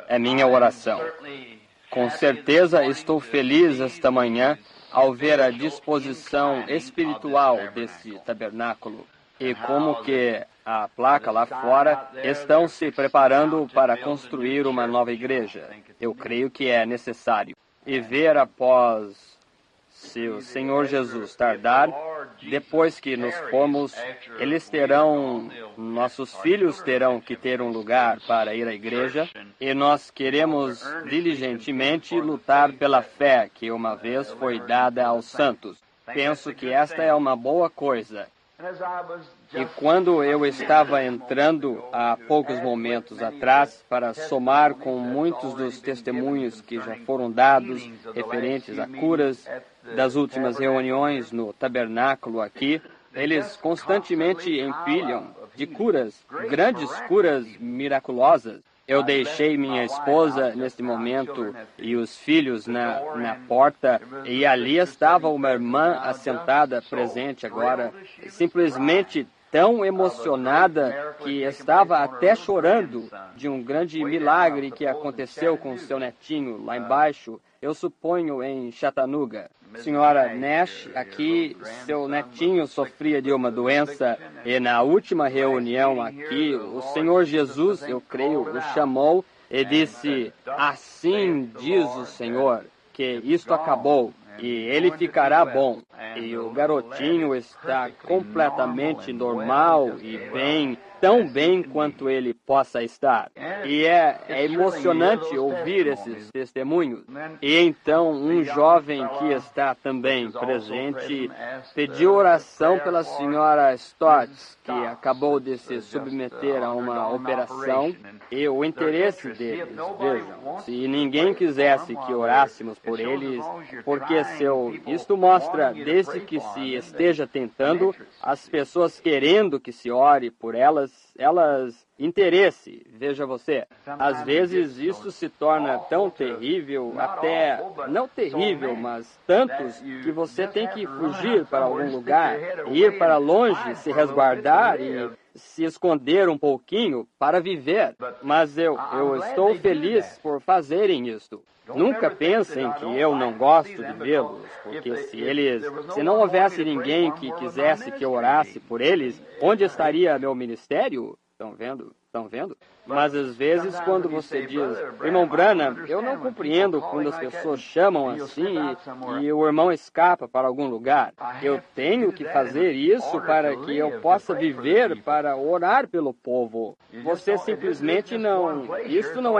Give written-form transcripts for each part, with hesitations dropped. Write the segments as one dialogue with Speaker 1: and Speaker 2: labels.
Speaker 1: É minha oração. Com certeza estou feliz esta manhã ao ver a disposição espiritual desse tabernáculo e como que a placa lá fora estão se preparando para construir uma nova igreja. Eu creio que é necessário. E ver após, se o Senhor Jesus tardar, depois que nos formos, nossos filhos terão que ter um lugar para ir à igreja, e nós queremos diligentemente lutar pela fé que uma vez foi dada aos santos. Penso que esta é uma boa coisa. E quando eu estava entrando há poucos momentos atrás para somar com muitos dos testemunhos que já foram dados referentes a curas das últimas reuniões no tabernáculo aqui, eles constantemente empilham de curas, grandes curas miraculosas. Eu deixei minha esposa neste momento e os filhos na porta, e ali estava uma irmã assentada, presente agora, simplesmente tão emocionada que estava até chorando de um grande milagre que aconteceu com seu netinho lá embaixo, eu suponho em Chattanooga. Senhora Nash, aqui, seu netinho sofria de uma doença e na última reunião aqui, o Senhor Jesus, eu creio, o chamou e disse, assim diz o Senhor, que isto acabou e ele ficará bom. E o garotinho está completamente normal e bem, tão bem quanto ele possa estar. E é emocionante ouvir esses testemunhos. E então um jovem que está também presente pediu oração pela senhora Stotts, que acabou de se submeter a uma operação, e o interesse deles, vejam, se ninguém quisesse que orássemos por eles, porque isto mostra, desde que se esteja tentando, as pessoas querendo que se ore por elas interesse, veja você. Às vezes isso se torna tão terrível, até, não terrível, mas tantos, que você tem que fugir para algum lugar, ir para longe, se resguardar e se esconder um pouquinho para viver. Mas eu estou feliz por fazerem isto. Nunca pensem que eu não gosto de vê-los, porque se não houvesse ninguém que quisesse que eu orasse por eles, onde estaria meu ministério? Estão vendo? Mas às vezes quando você diz, irmão Branham, eu não compreendo quando as pessoas chamam assim e o irmão escapa para algum lugar. Eu tenho que fazer isso para que eu possa viver, para orar pelo povo. Você simplesmente isto não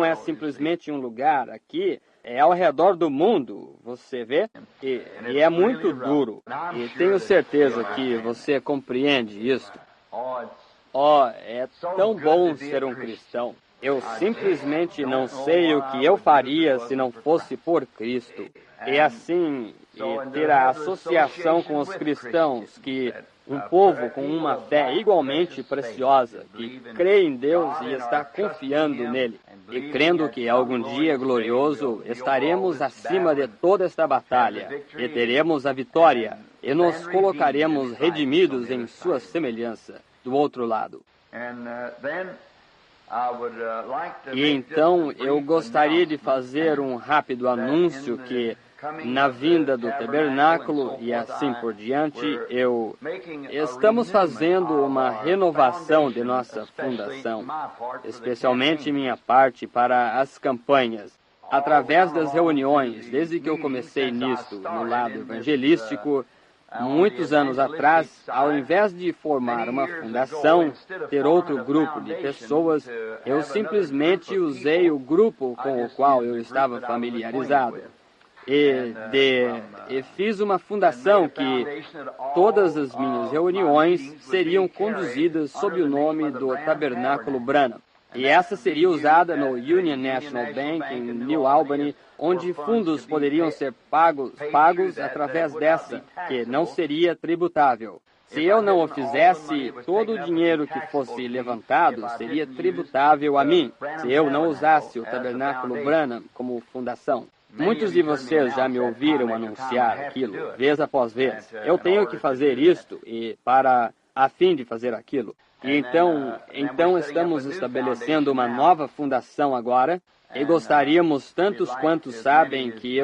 Speaker 1: é simplesmente um lugar aqui. É ao redor do mundo, você vê? E é muito duro. E tenho certeza que você compreende isso. É tão bom ser um cristão. Eu simplesmente não sei o que eu faria se não fosse por Cristo. E assim, ter a associação com os cristãos, que um povo com uma fé igualmente preciosa, que crê em Deus e está confiando nele, e crendo que algum dia glorioso estaremos acima de toda esta batalha, e teremos a vitória, e nos colocaremos redimidos em sua semelhança. Do outro lado. E então eu gostaria de fazer um rápido anúncio que na vinda do tabernáculo e assim por diante, estamos fazendo uma renovação de nossa fundação, especialmente minha parte para as campanhas. Através das reuniões, desde que eu comecei nisto, no lado evangelístico, muitos anos atrás, ao invés de formar uma fundação, ter outro grupo de pessoas, eu simplesmente usei o grupo com o qual eu estava familiarizado. E fiz uma fundação que todas as minhas reuniões seriam conduzidas sob o nome do Tabernáculo Branham. E essa seria usada no Union National Bank em New Albany, onde fundos poderiam ser pagos através dessa, que não seria tributável. Se eu não o fizesse, todo o dinheiro que fosse levantado seria tributável a mim, se eu não usasse o Tabernáculo Branham como fundação. Muitos de vocês já me ouviram anunciar aquilo, vez após vez. Eu tenho que fazer isto, e para a fim de fazer aquilo. E então estamos estabelecendo uma nova fundação agora. E gostaríamos, tantos quantos sabem que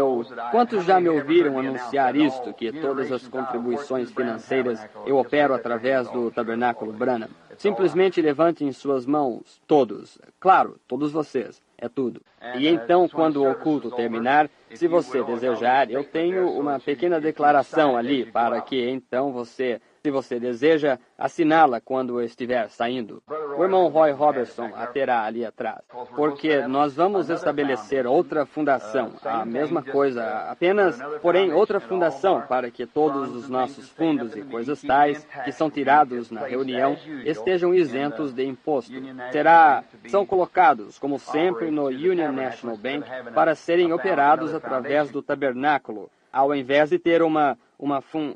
Speaker 1: quantos já me ouviram anunciar isto, que todas as contribuições financeiras eu opero através do Tabernáculo Branham. Simplesmente levantem suas mãos, todos. Claro, todos vocês. É tudo. E então, quando o culto terminar, se você desejar, eu tenho uma pequena declaração ali para que então você, se você deseja, assiná-la quando estiver saindo. O irmão Roy Robertson a terá ali atrás. Porque nós vamos estabelecer outra fundação, a mesma coisa, apenas, porém, outra fundação para que todos os nossos fundos e coisas tais que são tirados na reunião estejam isentos de imposto. São colocados, como sempre, no Union National Bank para serem operados através do tabernáculo, ao invés de ter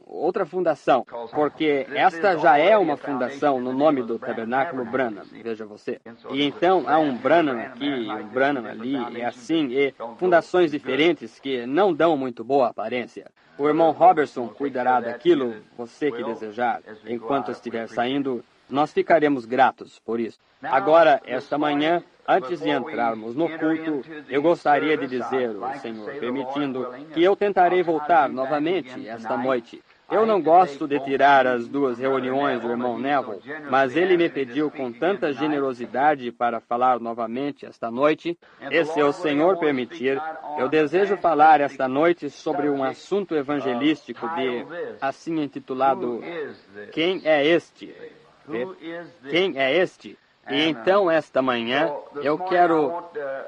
Speaker 1: outra fundação, porque esta já é uma fundação no nome do Tabernáculo Branham, veja você. E então há um Branham aqui e um Branham ali, e assim, e fundações diferentes que não dão muito boa aparência. O irmão Robertson cuidará daquilo, você que desejar, enquanto estiver saindo. Nós ficaremos gratos por isso. Agora, esta manhã, antes de entrarmos no culto, eu gostaria de dizer, o Senhor permitindo, que eu tentarei voltar novamente esta noite. Eu não gosto de tirar as duas reuniões do irmão Neville, mas ele me pediu com tanta generosidade para falar novamente esta noite. E se o Senhor permitir, eu desejo falar esta noite sobre um assunto evangelístico assim intitulado, Quem é este? Quem é este? E então, esta manhã,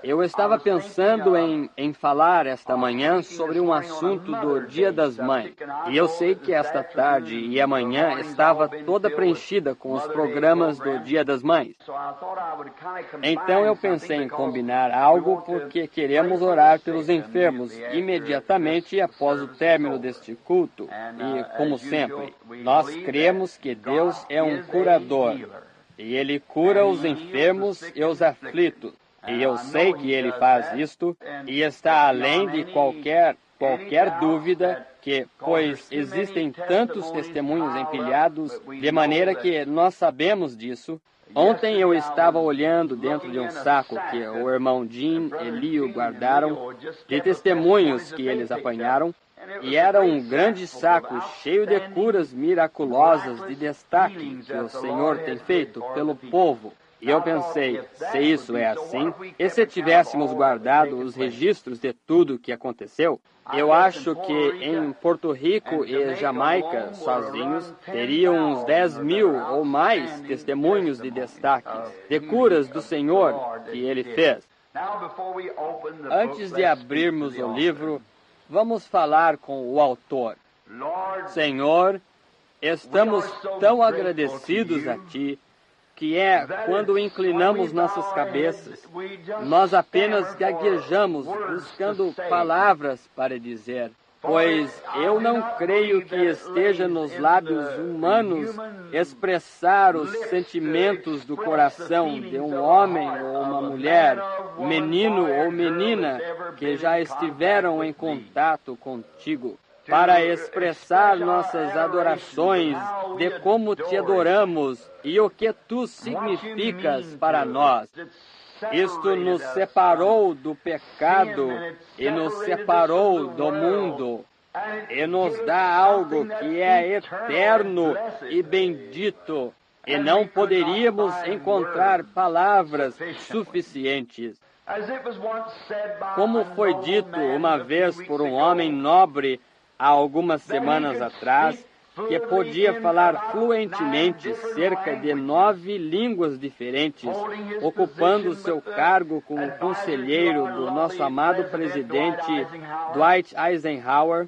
Speaker 1: eu estava pensando em falar esta manhã sobre um assunto do Dia das Mães. E eu sei que esta tarde e amanhã estava toda preenchida com os programas do Dia das Mães. Então eu pensei em combinar algo porque queremos orar pelos enfermos imediatamente após o término deste culto. E, como sempre, nós cremos que Deus é um curador. E Ele cura os enfermos e os aflitos. E eu sei que Ele faz isto, e está além de qualquer dúvida, pois existem tantos testemunhos empilhados, de maneira que nós sabemos disso. Ontem eu estava olhando dentro de um saco que o irmão Jean e Leo guardaram, de testemunhos que eles apanharam, e era um grande saco cheio de curas miraculosas de destaque que o Senhor tem feito pelo povo. E eu pensei, se isso é assim, e se tivéssemos guardado os registros de tudo o que aconteceu, eu acho que em Porto Rico e Jamaica, sozinhos, teriam uns 10.000 ou mais testemunhos de destaque, de curas do Senhor que Ele fez. Antes de abrirmos o livro, vamos falar com o autor. Senhor, estamos tão agradecidos a Ti, que quando inclinamos nossas cabeças, nós apenas gaguejamos buscando palavras para dizer, pois eu não creio que esteja nos lábios humanos expressar os sentimentos do coração de um homem ou uma mulher, menino ou menina, que já estiveram em contato contigo, para expressar nossas adorações de como te adoramos e o que tu significas para nós. Isto nos separou do pecado e nos separou do mundo e nos dá algo que é eterno e bendito, e não poderíamos encontrar palavras suficientes. Como foi dito uma vez por um homem nobre há algumas semanas atrás, que podia falar fluentemente cerca de 9 línguas diferentes, ocupando seu cargo como conselheiro do nosso amado presidente Dwight Eisenhower.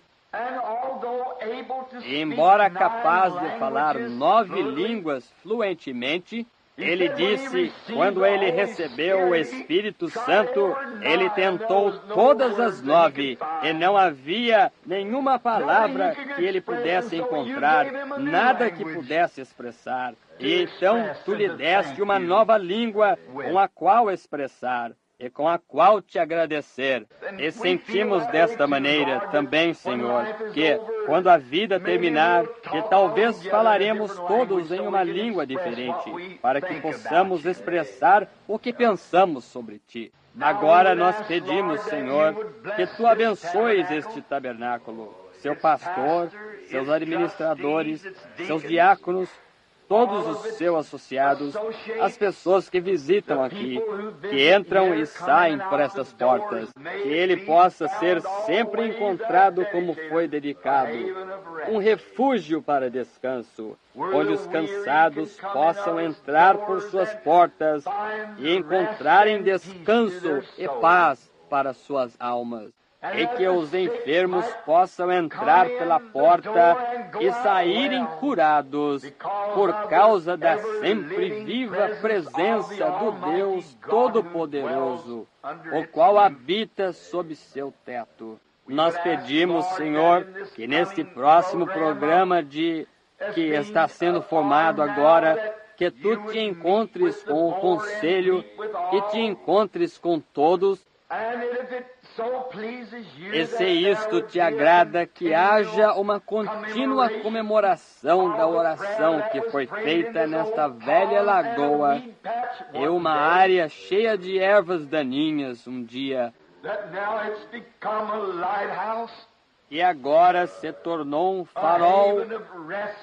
Speaker 1: E embora capaz de falar 9 línguas fluentemente, ele disse, quando ele recebeu o Espírito Santo, ele tentou todas as 9, e não havia nenhuma palavra que ele pudesse encontrar, nada que pudesse expressar. E então tu lhe deste uma nova língua com a qual expressar. e com a qual te agradecer. E sentimos desta maneira também, Senhor, que quando a vida terminar, que talvez falaremos todos em uma língua diferente, para que possamos expressar o que pensamos sobre Ti. Agora nós pedimos, Senhor, que Tu abençoes este tabernáculo, seu pastor, seus administradores, seus diáconos, todos os seus associados, as pessoas que visitam aqui, que entram e saem por essas portas, que ele possa ser sempre encontrado como foi dedicado, um refúgio para descanso, onde os cansados possam entrar por suas portas e encontrarem descanso e paz para suas almas. E que os enfermos possam entrar pela porta e saírem curados por causa da sempre viva presença do Deus Todo-Poderoso, o qual habita sob seu teto. Nós pedimos, Senhor, que neste próximo programa que está sendo formado agora, que Tu te encontres com o conselho e te encontres com todos. E se isto te agrada, que haja uma contínua comemoração da oração que foi feita nesta velha lagoa e uma área cheia de ervas daninhas um dia, e agora se tornou um farol,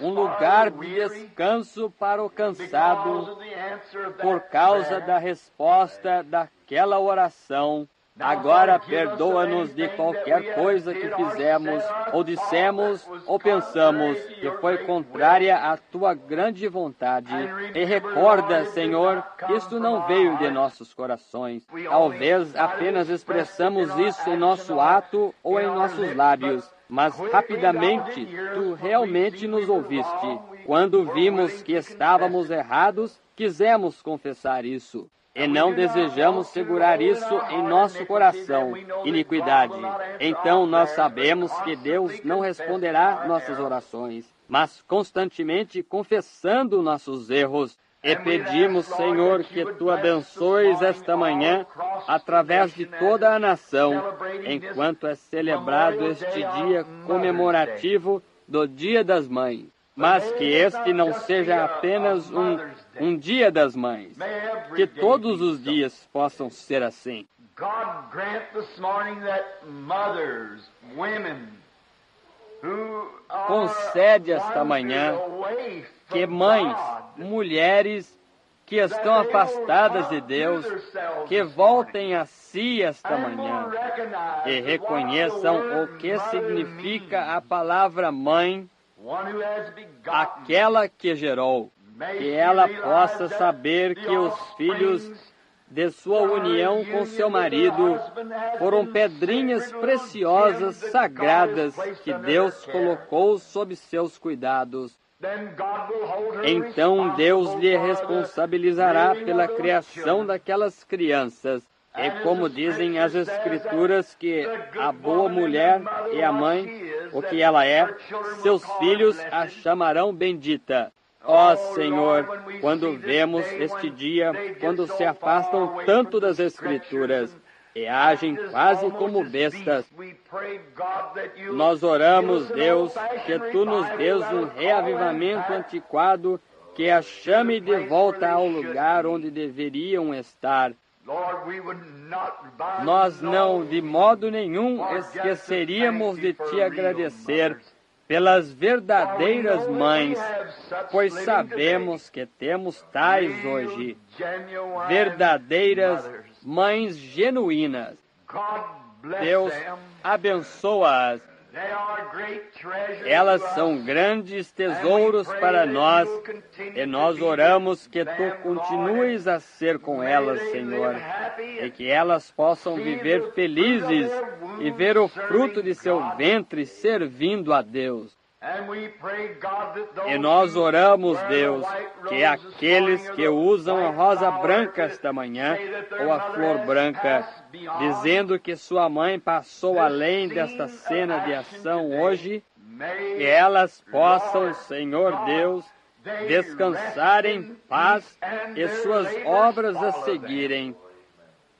Speaker 1: um lugar de descanso para o cansado, por causa da resposta daquela oração. Agora perdoa-nos de qualquer coisa que fizemos, ou dissemos, ou pensamos, que foi contrária à Tua grande vontade. E recorda, Senhor, isto não veio de nossos corações. Talvez apenas expressamos isso em nosso ato ou em nossos lábios, mas rapidamente Tu realmente nos ouviste. Quando vimos que estávamos errados, quisemos confessar isso. E não desejamos segurar isso em nosso coração, iniquidade. Então nós sabemos que Deus não responderá nossas orações, mas constantemente confessando nossos erros. E pedimos, Senhor, que Tu abençoes esta manhã através de toda a nação, enquanto é celebrado este dia comemorativo do Dia das Mães. Mas que este não seja apenas um Dia das Mães, que todos os dias possam ser assim. Concede esta manhã que mães, mulheres que estão afastadas de Deus, que voltem a si esta manhã e reconheçam o que significa a palavra mãe, aquela que gerou, que ela possa saber que os filhos de sua união com seu marido foram pedrinhas preciosas, sagradas, que Deus colocou sob seus cuidados. Então Deus lhe responsabilizará pela criação daquelas crianças. E como dizem as Escrituras, que a boa mulher e a mãe, o que ela é, seus filhos a chamarão bendita. Ó Senhor, quando vemos este dia, quando se afastam tanto das Escrituras e agem quase como bestas, nós oramos, Deus, que Tu nos dês um reavivamento antiquado, que a chame de volta ao lugar onde deveriam estar. Nós não, de modo nenhum, esqueceríamos de Te agradecer pelas verdadeiras mães, pois sabemos que temos tais hoje, verdadeiras mães genuínas. Deus abençoa-as. Elas são grandes tesouros para nós, e nós oramos que Tu continues a ser com elas, Senhor, e que elas possam viver felizes e ver o fruto de seu ventre servindo a Deus. E nós oramos, Deus, que aqueles que usam a rosa branca esta manhã, ou a flor branca, dizendo que sua mãe passou além desta cena de ação hoje, que elas possam, Senhor Deus, descansar em paz e suas obras a seguirem,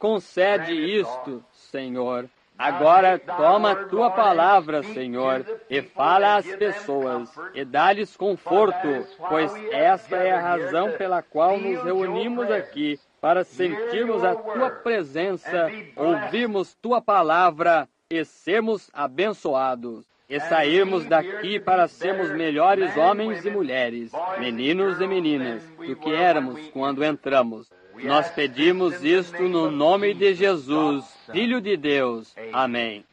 Speaker 1: concede isto, Senhor. Agora toma a tua palavra, Senhor, e fala às pessoas, e dá-lhes conforto, pois esta é a razão pela qual nos reunimos aqui, para sentirmos a tua presença, ouvirmos tua palavra e sermos abençoados. E sairmos daqui para sermos melhores homens e mulheres, meninos e meninas, do que éramos quando entramos. Nós pedimos isto no nome de Jesus, Filho de Deus. Amém.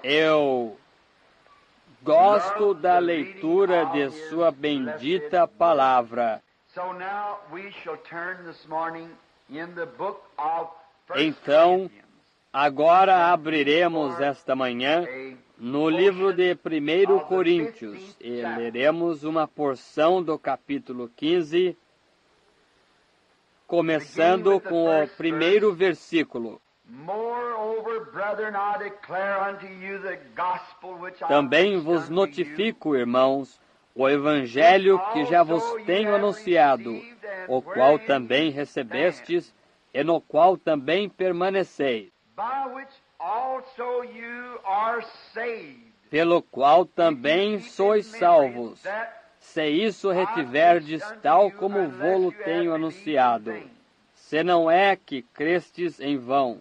Speaker 1: Eu gosto da leitura de sua bendita palavra. Então, agora abriremos esta manhã no livro de 1 Coríntios e leremos uma porção do capítulo 15, começando com o primeiro versículo. Também vos notifico, irmãos, o evangelho que já vos tenho anunciado, o qual também recebestes e no qual também permaneceis, pelo qual também sois salvos, se isso retiverdes tal como vô-lo tenho anunciado, se não é que crestes em vão.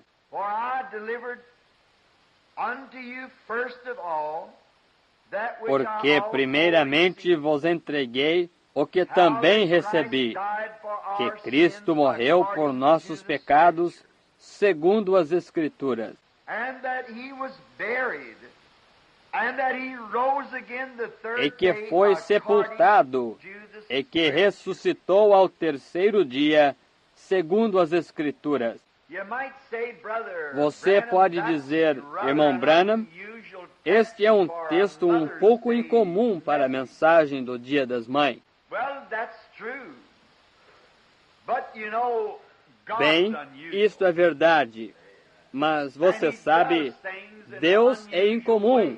Speaker 1: Porque primeiramente vos entreguei o que também recebi, que Cristo morreu por nossos pecados, segundo as Escrituras, e que foi sepultado, e que ressuscitou ao terceiro dia, segundo as Escrituras. Você pode dizer, irmão Branham, este é um texto um pouco incomum para a mensagem do Dia das Mães. Bem, isto é verdade, mas você sabe, Deus é incomum,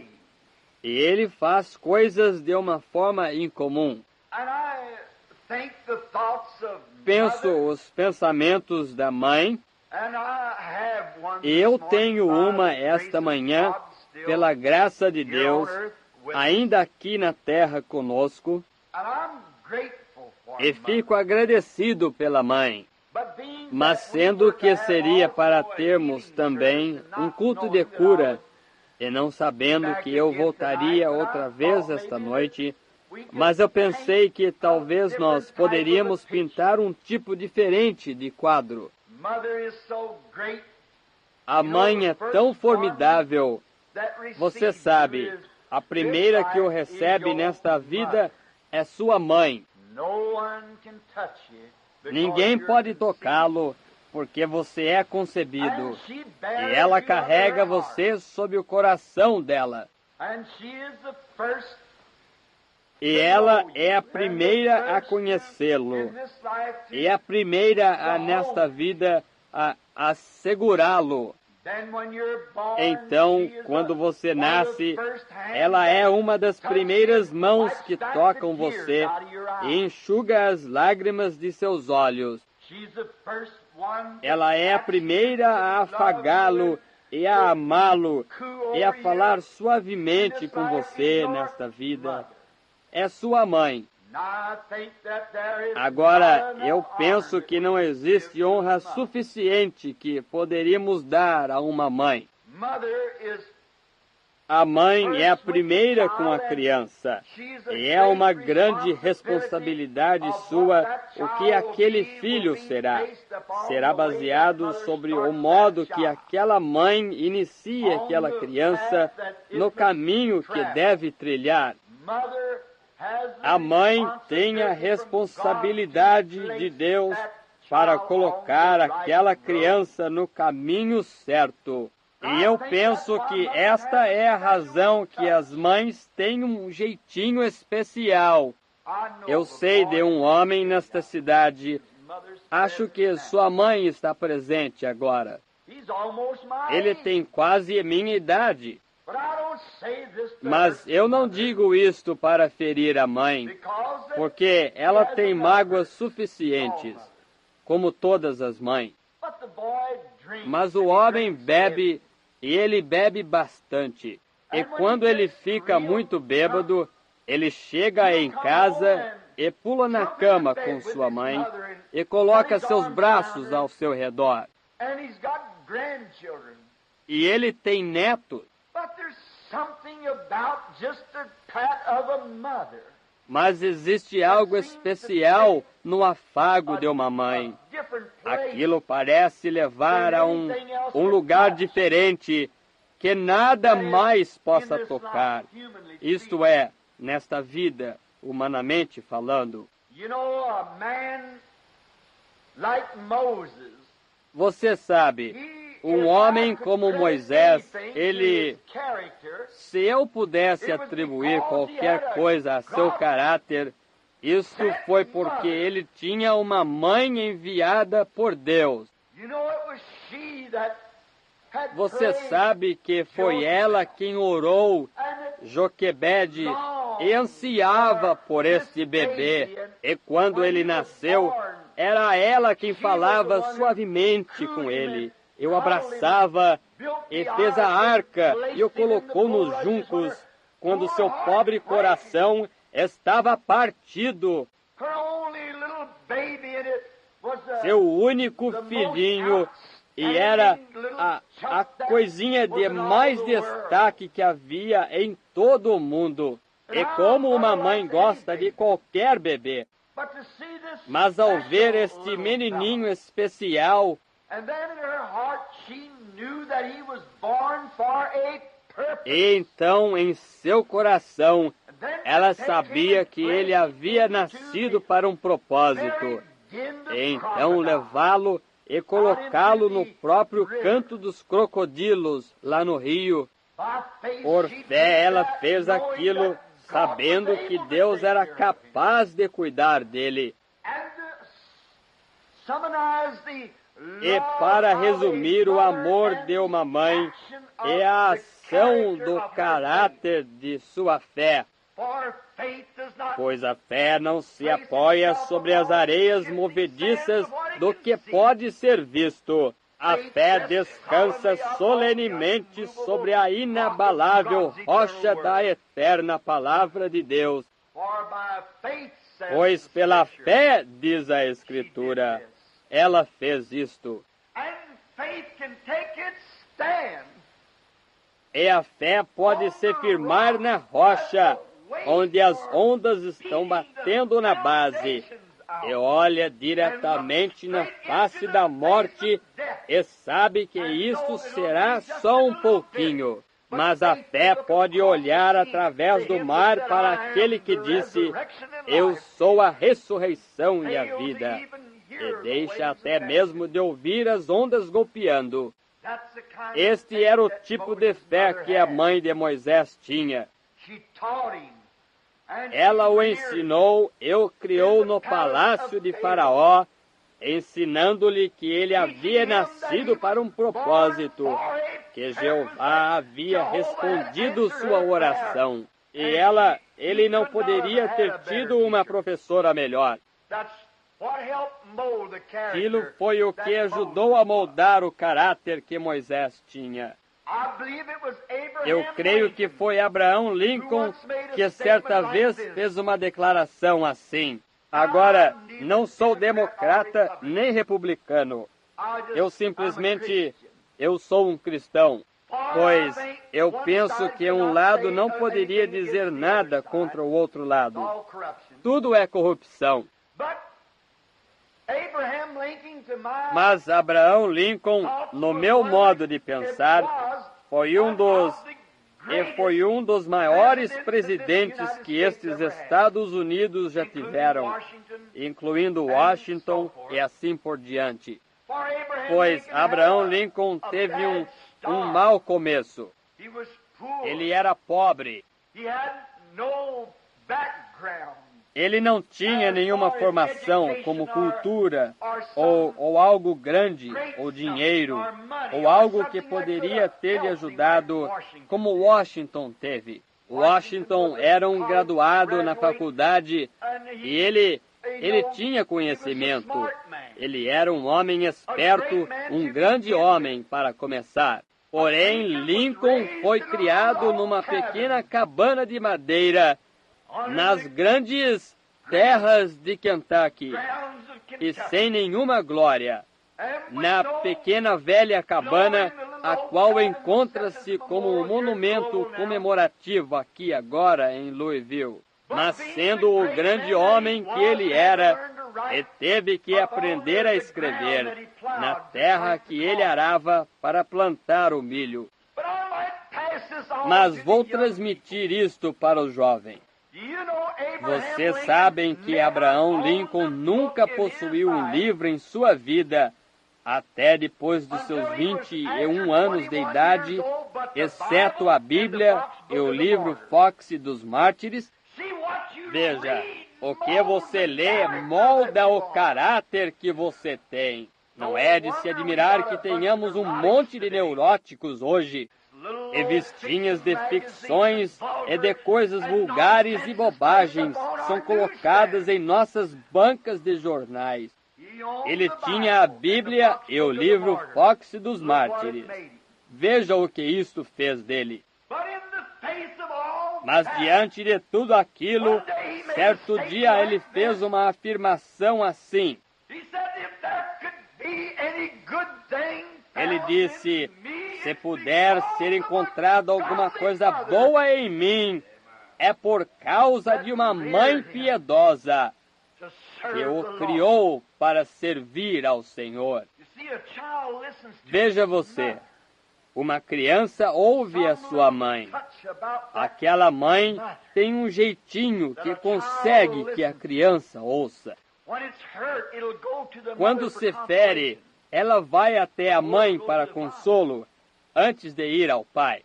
Speaker 1: e Ele faz coisas de uma forma incomum. Penso os pensamentos da mãe, e eu tenho uma esta manhã, pela graça de Deus, ainda aqui na terra conosco, e fico agradecido pela mãe. Mas sendo que seria para termos também um culto de cura, e não sabendo que eu voltaria outra vez esta noite, mas eu pensei que talvez nós poderíamos pintar um tipo diferente de quadro. A mãe é tão formidável. Você sabe, a primeira que o recebe nesta vida é sua mãe. Ninguém pode tocá-lo, porque você é concebido, e ela carrega você sob o coração dela. E ela é a primeira a conhecê-lo, e a primeira nesta vida a segurá-lo. Então, quando você nasce, ela é uma das primeiras mãos que tocam você e enxuga as lágrimas de seus olhos. Ela é a primeira a afagá-lo e a amá-lo e a falar suavemente com você nesta vida. É sua mãe. Agora, eu penso que não existe honra suficiente que poderíamos dar a uma mãe. A mãe é a primeira com a criança, e é uma grande responsabilidade sua o que aquele filho será. Será baseado sobre o modo que aquela mãe inicia aquela criança no caminho que deve trilhar. A mãe tem a responsabilidade de Deus para colocar aquela criança no caminho certo. E eu penso que esta é a razão que as mães têm um jeitinho especial. Eu sei de um homem nesta cidade, acho que sua mãe está presente agora. Ele tem quase a minha idade. Mas eu não digo isto para ferir a mãe, porque ela tem mágoas suficientes, como todas as mães. Mas o homem bebe, e ele bebe bastante. E quando ele fica muito bêbado, ele chega em casa e pula na cama com sua mãe e coloca seus braços ao seu redor. E ele tem netos. Mas existe algo especial no afago de uma mãe. Aquilo parece levar a um lugar diferente que nada mais possa tocar. Isto é, nesta vida, humanamente falando. Você sabe, um homem como Moisés, se eu pudesse atribuir qualquer coisa a seu caráter, isso foi porque ele tinha uma mãe enviada por Deus. Você sabe que foi ela quem orou, Joquebede, e ansiava por este bebê. E quando ele nasceu, era ela quem falava suavemente com ele. Eu abraçava e fez a arca e o colocou nos juncos, quando seu pobre coração estava partido. Seu único filhinho, e era a coisinha de mais destaque que havia em todo o mundo. E como uma mãe gosta de qualquer bebê. Mas ao ver este menininho especial, e então em seu coração ela sabia que ele havia nascido para um propósito. E então levá-lo e colocá-lo no próprio canto dos crocodilos, lá no rio. Por fé ela fez aquilo, sabendo que Deus era capaz de cuidar dele. E para resumir o amor de uma mãe é a ação do caráter de sua fé. Pois a fé não se apoia sobre as areias movediças do que pode ser visto. A fé descansa solenemente sobre a inabalável rocha da eterna palavra de Deus. Pois pela fé, diz a Escritura, ela fez isto. E a fé pode se firmar na rocha, onde as ondas estão batendo na base, e olha diretamente na face da morte e sabe que isto será só um pouquinho. Mas a fé pode olhar através do mar para aquele que disse: eu sou a ressurreição e a vida. E deixa até mesmo de ouvir as ondas golpeando. Este era o tipo de fé que a mãe de Moisés tinha. Ela o ensinou e o criou no palácio de Faraó, ensinando-lhe que ele havia nascido para um propósito, que Jeová havia respondido sua oração. E ele não poderia ter tido uma professora melhor. Aquilo foi o que ajudou a moldar o caráter que Moisés tinha. Eu creio que foi Abraão Lincoln que certa vez fez uma declaração assim. Agora, não sou democrata nem republicano. Eu sou um cristão. Pois eu penso que um lado não poderia dizer nada contra o outro lado. Tudo é corrupção. Mas Abraão Lincoln, no meu modo de pensar, foi um dos maiores presidentes que estes Estados Unidos já tiveram, incluindo Washington e assim por diante. Pois Abraão Lincoln teve um mau começo. Ele era pobre. Ele não tinha nenhuma formação como cultura, ou algo grande, ou dinheiro, ou algo que poderia ter lhe ajudado, como Washington teve. Washington era um graduado na faculdade e ele tinha conhecimento. Ele era um homem esperto, um grande homem para começar. Porém, Lincoln foi criado numa pequena cabana de madeira nas grandes terras de Kentucky e sem nenhuma glória. Na pequena velha cabana, a qual encontra-se como um monumento comemorativo aqui agora em Louisville. Mas sendo o grande homem que ele era, ele teve que aprender a escrever na terra que ele arava para plantar o milho. Mas vou transmitir isto para os jovens. Vocês sabem que Abraham Lincoln nunca possuiu um livro em sua vida, até depois dos seus 21 anos de idade, exceto a Bíblia e o livro Fox dos Mártires. Veja, o que você lê molda o caráter que você tem. Não é de se admirar que tenhamos um monte de neuróticos hoje, revistinhas de ficções e de coisas vulgares e bobagens são colocadas em nossas bancas de jornais. Ele tinha a Bíblia e o livro Fox dos Mártires. Veja o que isto fez dele. Mas diante de tudo aquilo, certo dia ele fez uma afirmação assim. Ele disse: se puder ser encontrada alguma coisa boa em mim, é por causa de uma mãe piedosa que o criou para servir ao Senhor. Veja você, uma criança ouve a sua mãe. Aquela mãe tem um jeitinho que consegue que a criança ouça. Quando se fere, ela vai até a mãe para consolo antes de ir ao pai,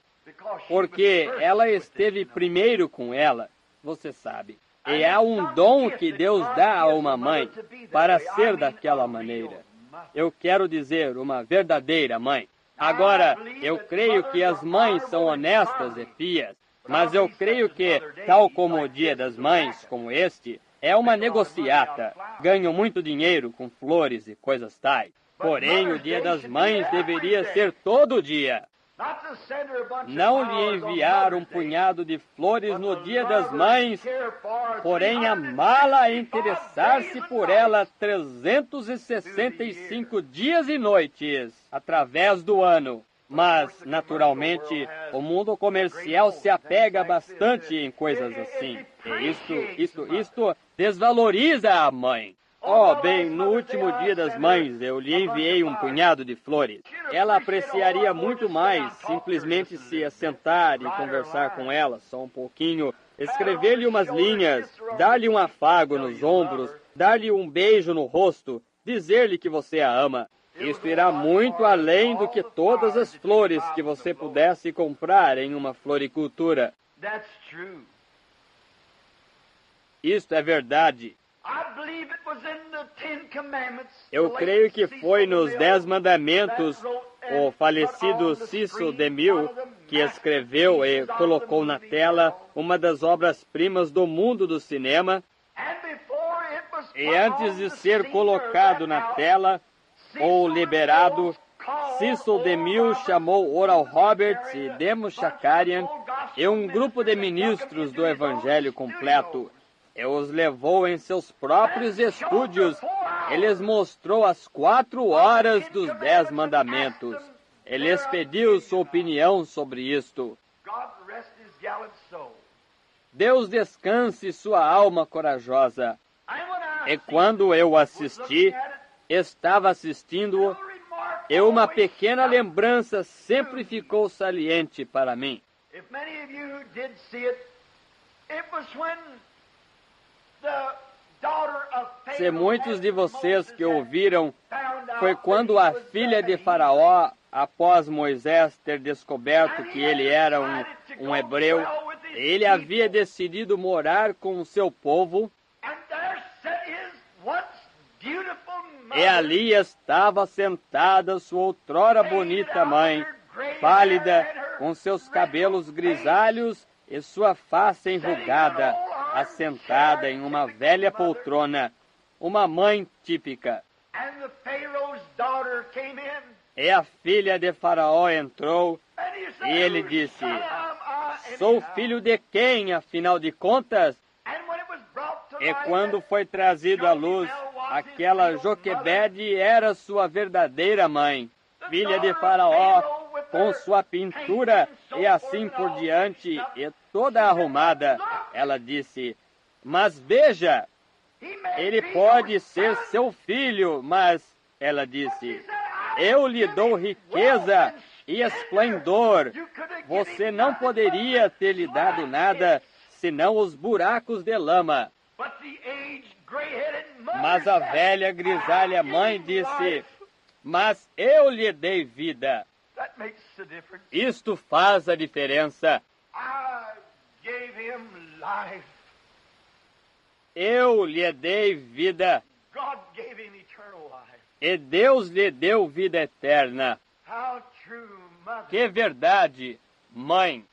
Speaker 1: porque ela esteve primeiro com ela, você sabe. E há um dom que Deus dá a uma mãe para ser daquela maneira. Eu quero dizer, uma verdadeira mãe. Agora, eu creio que as mães são honestas e pias, mas eu creio que, tal como o Dia das Mães, como este, é uma negociata. Ganham muito dinheiro com flores e coisas tais. Porém, o Dia das Mães deveria ser todo dia. Não lhe enviar um punhado de flores no Dia das Mães, porém amá-la e interessar-se por ela 365 dias e noites, através do ano. Mas, naturalmente, o mundo comercial se apega bastante em coisas assim. E isto desvaloriza a mãe. Oh, bem, no último Dia das Mães eu lhe enviei um punhado de flores. Ela apreciaria muito mais simplesmente se assentar e conversar com ela só um pouquinho, escrever-lhe umas linhas, dar-lhe um afago nos ombros, dar-lhe um beijo no rosto, dizer-lhe que você a ama. Isto irá muito além do que todas as flores que você pudesse comprar em uma floricultura. Isto é verdade. Eu creio que foi nos 10 Mandamentos o falecido Cecil DeMille que escreveu e colocou na tela uma das obras-primas do mundo do cinema. E antes de ser colocado na tela ou liberado, Cecil DeMille chamou Oral Roberts e Demo Shakarian e um grupo de ministros do Evangelho completo. E os levou em seus próprios estúdios. Ele lhes mostrou as 4 horas dos 10 mandamentos. Ele lhes pediu sua opinião sobre isto. Deus descanse sua alma corajosa. E quando eu assisti, estava assistindo-o, e uma pequena lembrança sempre ficou saliente para mim. Se muitos de vocês que ouviram, foi quando a filha de Faraó, após Moisés ter descoberto que ele era um hebreu, ele havia decidido morar com o seu povo, E ali estava sentada sua outrora bonita mãe, pálida, com seus cabelos grisalhos e sua face enrugada, assentada em uma velha poltrona, uma mãe típica. E a filha de Faraó entrou, e ele disse: sou filho de quem, afinal de contas? E quando foi trazido à luz, aquela Joquebede era sua verdadeira mãe, filha de Faraó, com sua pintura e assim por diante, e toda arrumada. Ela disse: mas veja, ele pode ser seu filho, mas, ela disse, eu lhe dou riqueza e esplendor. Você não poderia ter lhe dado nada, senão os buracos de lama. Mas a velha grisalha mãe disse: mas eu lhe dei vida. Isto faz a diferença. Eu lhe dei vida. E Deus lhe deu vida eterna. Que verdade, mãe.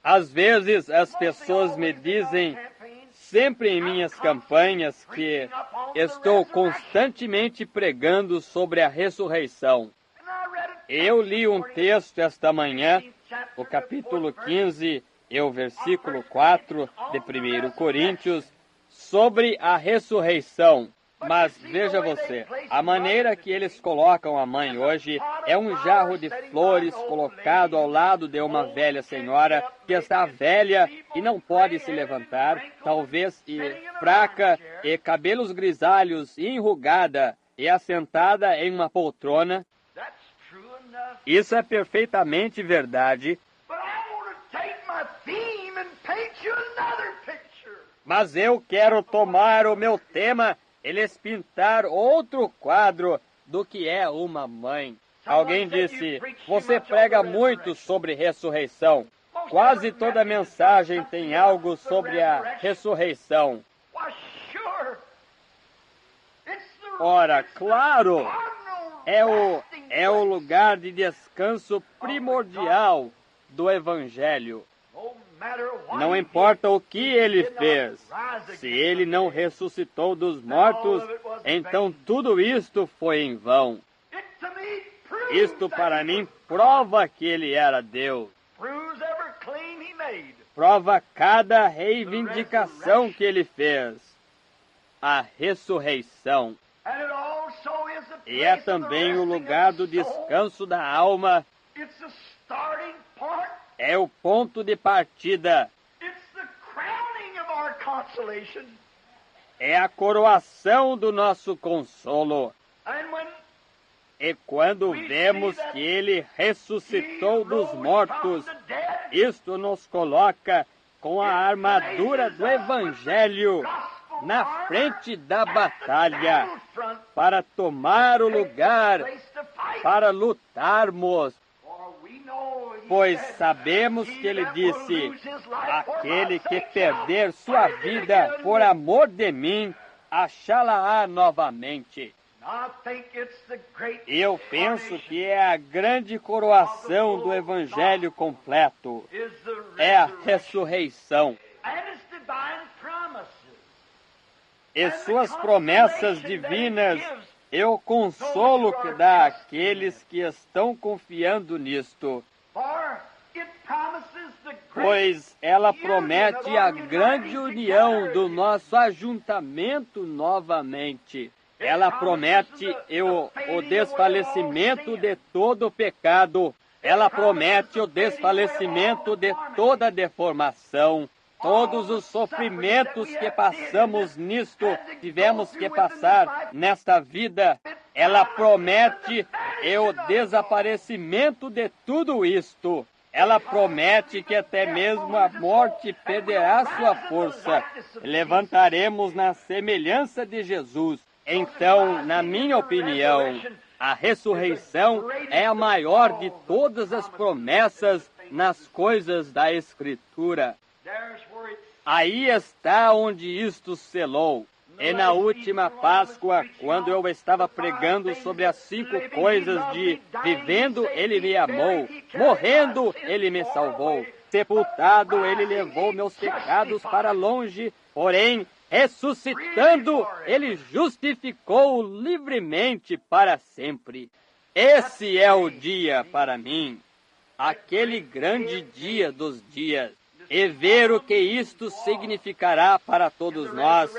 Speaker 1: Às vezes as pessoas me dizem, sempre em minhas campanhas, que estou constantemente pregando sobre a ressurreição. Eu li um texto esta manhã, o capítulo 15 e o versículo 4 de 1 Coríntios, sobre a ressurreição. Mas veja você, a maneira que eles colocam a mãe hoje é um jarro de flores colocado ao lado de uma velha senhora que está velha e não pode se levantar, talvez fraca e cabelos grisalhos e enrugada e assentada em uma poltrona. Isso é perfeitamente verdade. Mas eu quero tomar o meu tema e lhes pintar outro quadro do que é uma mãe. Alguém disse: você prega muito sobre ressurreição. Quase toda mensagem tem algo sobre a ressurreição. Ora, claro, é o lugar de descanso primordial do Evangelho. Não importa o que ele fez, se ele não ressuscitou dos mortos, então tudo isto foi em vão. Isto para mim prova que ele era Deus. Prova cada reivindicação que ele fez. A ressurreição. E é também o lugar do descanso da alma. É o ponto de partida. É a coroação do nosso consolo. E quando vemos que ele ressuscitou dos mortos, isto nos coloca com a armadura do Evangelho na frente da batalha, para tomar o lugar, para lutarmos. Pois sabemos que ele disse: aquele que perder sua vida por amor de mim, achá-la-á novamente. Eu penso que é a grande coroação do Evangelho completo. É a ressurreição. E suas promessas divinas e o consolo que dá àqueles que estão confiando nisto. Pois ela promete a grande união do nosso ajuntamento novamente. Ela promete o desfalecimento de todo o pecado. Ela promete o desfalecimento de toda deformação. Todos os sofrimentos que passamos nisto, tivemos que passar nesta vida, ela promete o desaparecimento de tudo isto. Ela promete que até mesmo a morte perderá sua força. Levantaremos na semelhança de Jesus. Então, na minha opinião, a ressurreição é a maior de todas as promessas nas coisas da Escritura. Aí está onde isto selou. E na última Páscoa, quando eu estava pregando sobre as 5 coisas de vivendo, Ele me amou, morrendo, Ele me salvou, sepultado, Ele levou meus pecados para longe, porém, ressuscitando, Ele justificou livremente para sempre. Esse é o dia para mim, aquele grande dia dos dias. E ver o que isto significará para todos nós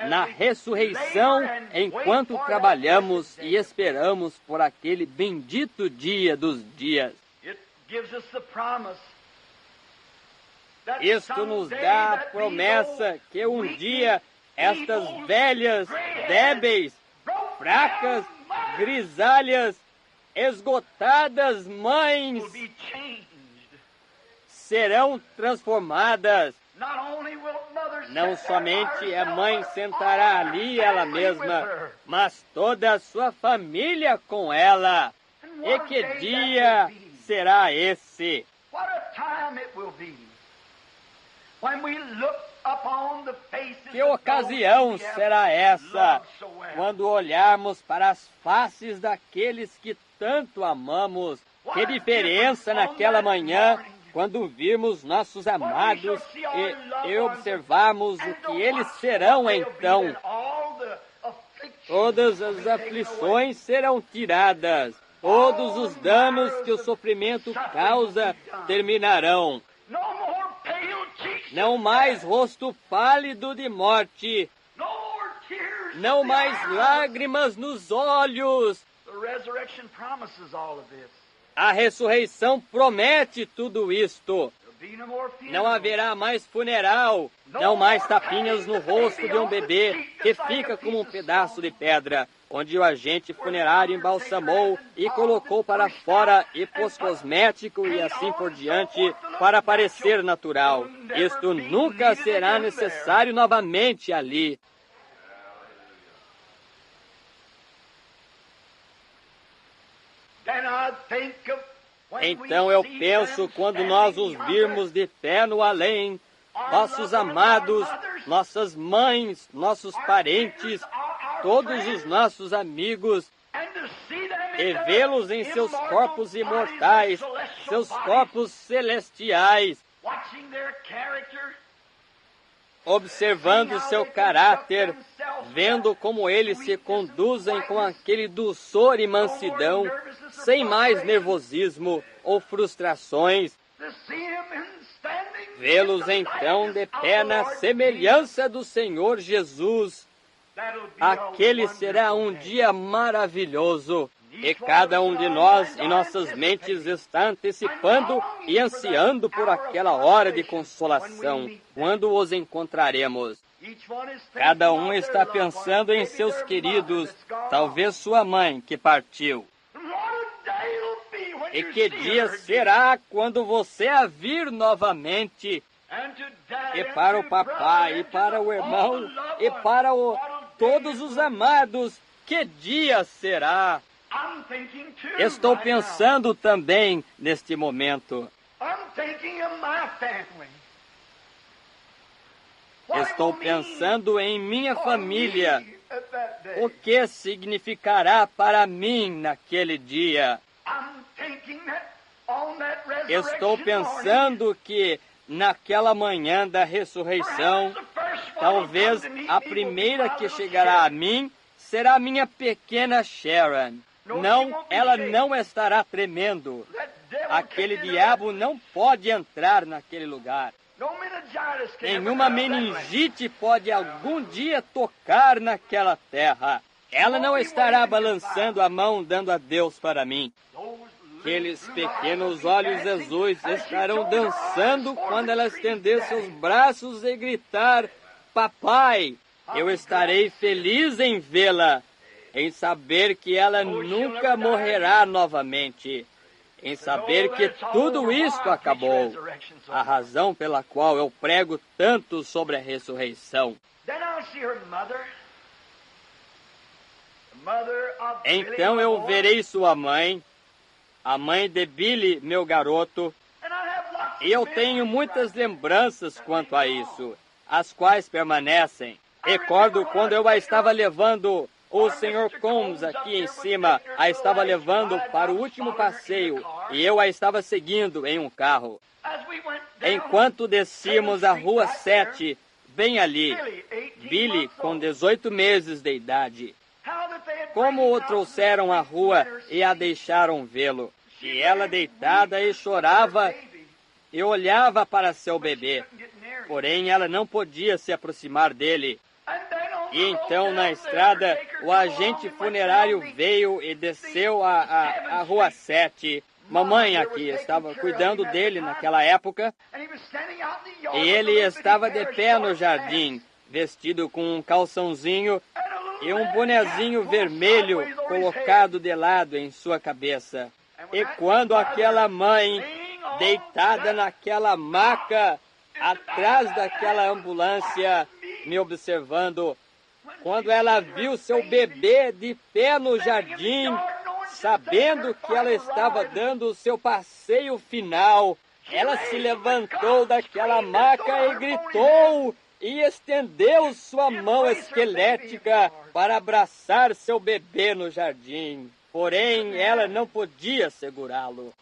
Speaker 1: na ressurreição, enquanto trabalhamos e esperamos por aquele bendito dia dos dias. Isto nos dá a promessa que um dia estas velhas, débeis, fracas, grisalhas, esgotadas mães serão transformadas. Não somente a mãe sentará ali ela mesma, mas toda a sua família com ela. E que dia será esse? Que ocasião será essa, quando olharmos para as faces daqueles que tanto amamos? Que diferença naquela manhã, quando virmos nossos amados e observarmos o que eles serão então. Todas as aflições serão tiradas, todos os danos que o sofrimento causa terminarão. Não mais rosto pálido de morte, não mais lágrimas nos olhos. A ressurreição promete tudo isto. Não haverá mais funeral, não mais tapinhas no rosto de um bebê que fica como um pedaço de pedra, onde o agente funerário embalsamou e colocou para fora e pôs cosmético e assim por diante para parecer natural. Isto nunca será necessário novamente ali. Então eu penso, quando nós os virmos de pé no além, nossos amados, nossas mães, nossos parentes, todos os nossos amigos, e vê-los em seus corpos imortais, seus corpos celestiais, observando seu caráter, vendo como eles se conduzem com aquele dulçor e mansidão, sem mais nervosismo ou frustrações. Vê-los então de pé na semelhança do Senhor Jesus. Aquele será um dia maravilhoso. E cada um de nós, em nossas mentes, está antecipando e ansiando por aquela hora de consolação, quando os encontraremos. Cada um está pensando em seus queridos, talvez sua mãe que partiu. E que dia será quando você a vir novamente? E para o papai, e para o irmão, e para todos os amados, que dia será? Estou pensando também neste momento. Estou pensando em minha família. O que significará para mim naquele dia? Estou pensando que naquela manhã da ressurreição, talvez a primeira que chegará a mim será minha pequena Sharon. Não, ela não estará tremendo. Aquele diabo não pode entrar naquele lugar. Nenhuma meningite pode algum dia tocar naquela terra. Ela não estará balançando a mão dando adeus para mim. Aqueles pequenos olhos azuis estarão dançando quando ela estender seus braços e gritar: Papai! Eu estarei feliz em vê-la, em saber que ela nunca morrerá novamente, em saber que tudo isto acabou. A razão pela qual eu prego tanto sobre a ressurreição. Então eu verei sua mãe, a mãe de Billy, meu garoto, e eu tenho muitas lembranças quanto a isso, as quais permanecem. Recordo quando eu a estava levando, o Sr. Combs aqui em cima a estava levando para o último passeio e eu a estava seguindo em um carro. Enquanto descíamos a Rua 7, bem ali, Billy, com 18 meses de idade, como o trouxeram à rua e a deixaram vê-lo. E ela deitada e chorava e olhava para seu bebê. Porém, ela não podia se aproximar dele. E então, na estrada, o agente funerário veio e desceu a Rua 7. Mamãe aqui estava cuidando dele naquela época. E ele estava de pé no jardim, vestido com um calçãozinho e um bonezinho vermelho colocado de lado em sua cabeça. E quando aquela mãe, deitada naquela maca, atrás daquela ambulância, me observando, quando ela viu seu bebê de pé no jardim, sabendo que ela estava dando o seu passeio final, ela se levantou daquela maca e gritou e estendeu sua mão esquelética para abraçar seu bebê no jardim. Porém, ela não podia segurá-lo.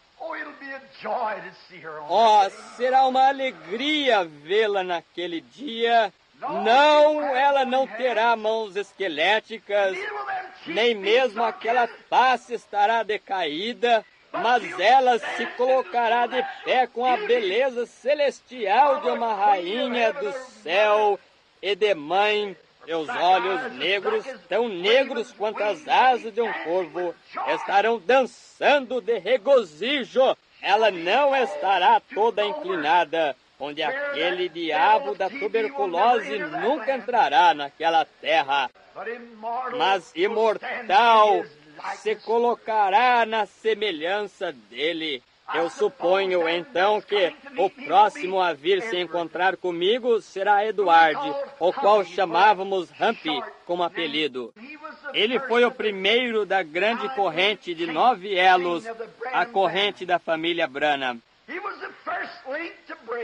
Speaker 1: Oh, será uma alegria vê-la naquele dia. Não, ela não terá mãos esqueléticas, nem mesmo aquela face estará decaída, mas ela se colocará de pé com a beleza celestial de uma rainha do céu e de mãe. E os olhos negros, tão negros quanto as asas de um corvo, estarão dançando de regozijo. Ela não estará toda inclinada, onde aquele diabo da tuberculose nunca entrará naquela terra. Mas imortal se colocará na semelhança dele. Eu suponho, então, que o próximo a vir se encontrar comigo será Edward, o qual chamávamos Humpy como apelido. Ele foi o primeiro da grande corrente de 9 elos, a corrente da família Branham.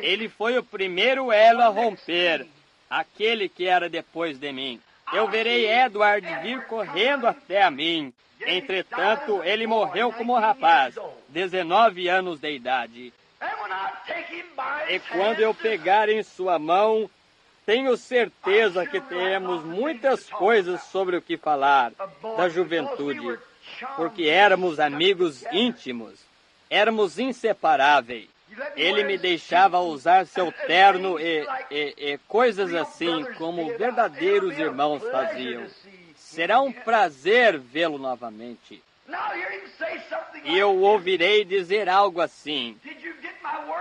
Speaker 1: Ele foi o primeiro elo a romper, aquele que era depois de mim. Eu verei Edward vir correndo até a mim. Entretanto, ele morreu como rapaz, 19 anos de idade. E quando eu pegar em sua mão, tenho certeza que teremos muitas coisas sobre o que falar da juventude, porque éramos amigos íntimos, éramos inseparáveis. Ele me deixava usar seu terno e coisas assim, como verdadeiros irmãos faziam. Será um prazer vê-lo novamente. E eu ouvirei dizer algo assim: